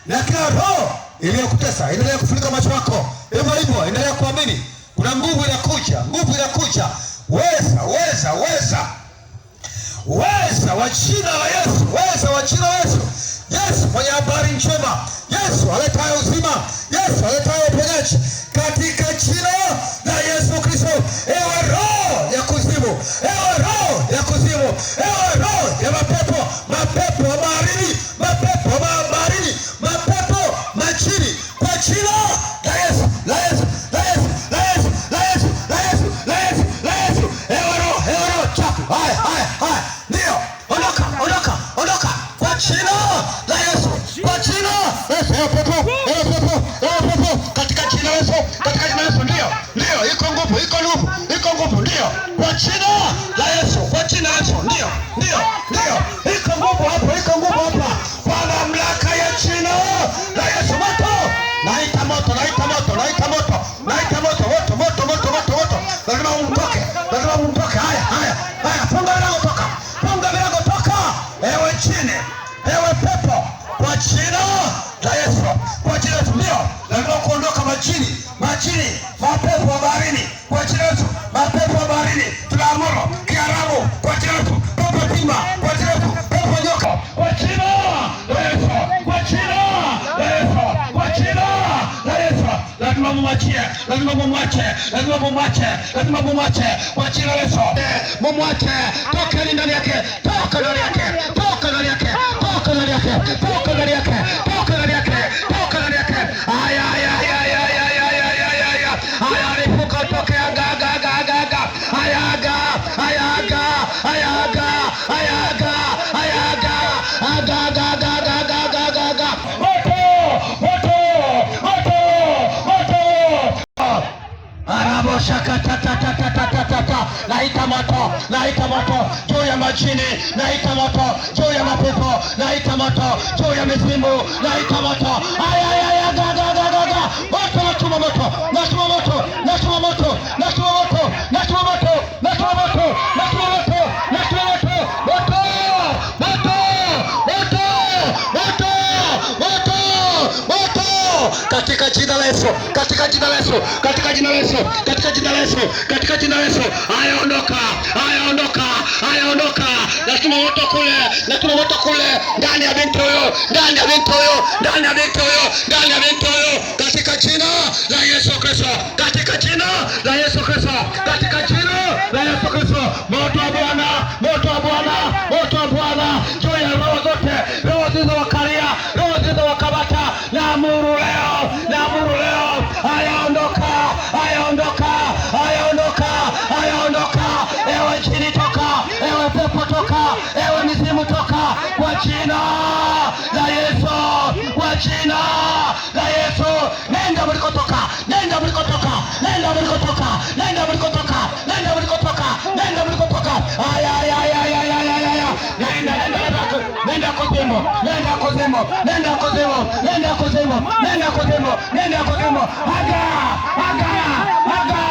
na kila roho iliyokutesa endelea kufunika macho yako. Hivyo hivyo endelea kuamini. Kuna nguvu inakuja, nguvu inakuja. Weza wa jina la Yesu, weza wa jina la Yesu. Yesu mwenye habari njema, Yesu aletaye uzima, Yesu aletaye uponyaji, katika jina la Yesu Kristo. Ewe roho ya kuzimu, ewe roho ya kuzimu, ewe roho ya mapepo, mapepo wa baharini, mapepo wa baharini, mapepo majini, kwa jina la Yesu, la Yesu, la Yesu, la Yesu, la Yesu, la Yesu, la Yesu, la Yesu. Ewe roho chafu, haya, ndio, ondoka kwa jina la Yesu, kwa jina la Yesu. Ewe pepo, katika jina la Yesu, katika jina la Yesu. Ndio, iko nguvu, ndio, kwa jina la Yesu, kwa jina la Yesu. Ndio, iko nguvu hapa, kwa mamlaka ya jina la Yesu. Naita moto, lazima umtoke. Haya, funga milango, toka, ewe jini, ewe pepo, kwa jina la Yesu, kwa jina la Yesu. Ndio, lazima kuondoka majini, mapepo wa baharini, kwa jina la Yesu, mapepo wa baharini, tunaamuru Kiarabu, kwa jina la Yesu, pepo timba, kwa jina la Yesu, pepo nyoka, kwa jina la Yesu, kwa jina la Yesu, kwa jina la Yesu. Lazima mumwache, kwa jina la Yesu, mumwache, toka ndani yake. Naita moto juu ya majini, naita moto juu ya mapepo, naita moto juu ya mizimu, naita moto. Katika jina la Yesu, katika jina la Yesu, katika jina la Yesu, katika jina la Yesu, katika jina la Yesu. Haya, ondoka. Natuma moto kule, ndani ya binti huyo, katika jina la Yesu Kristo, katika jina la Yesu Kristo, katika jina la Yesu Kristo. Moto wa Bwana juu ya roho zote, roho zilizowakalia, roho zilizowakabata, naamuru leo. Haya, ondoka. Ewe jini toka, ewe pepo toka, ewe mizimu toka, kwa jina la Yesu, kwa jina la Yesu. Nenda mlikotoka. Nenda kuzimu. Aga.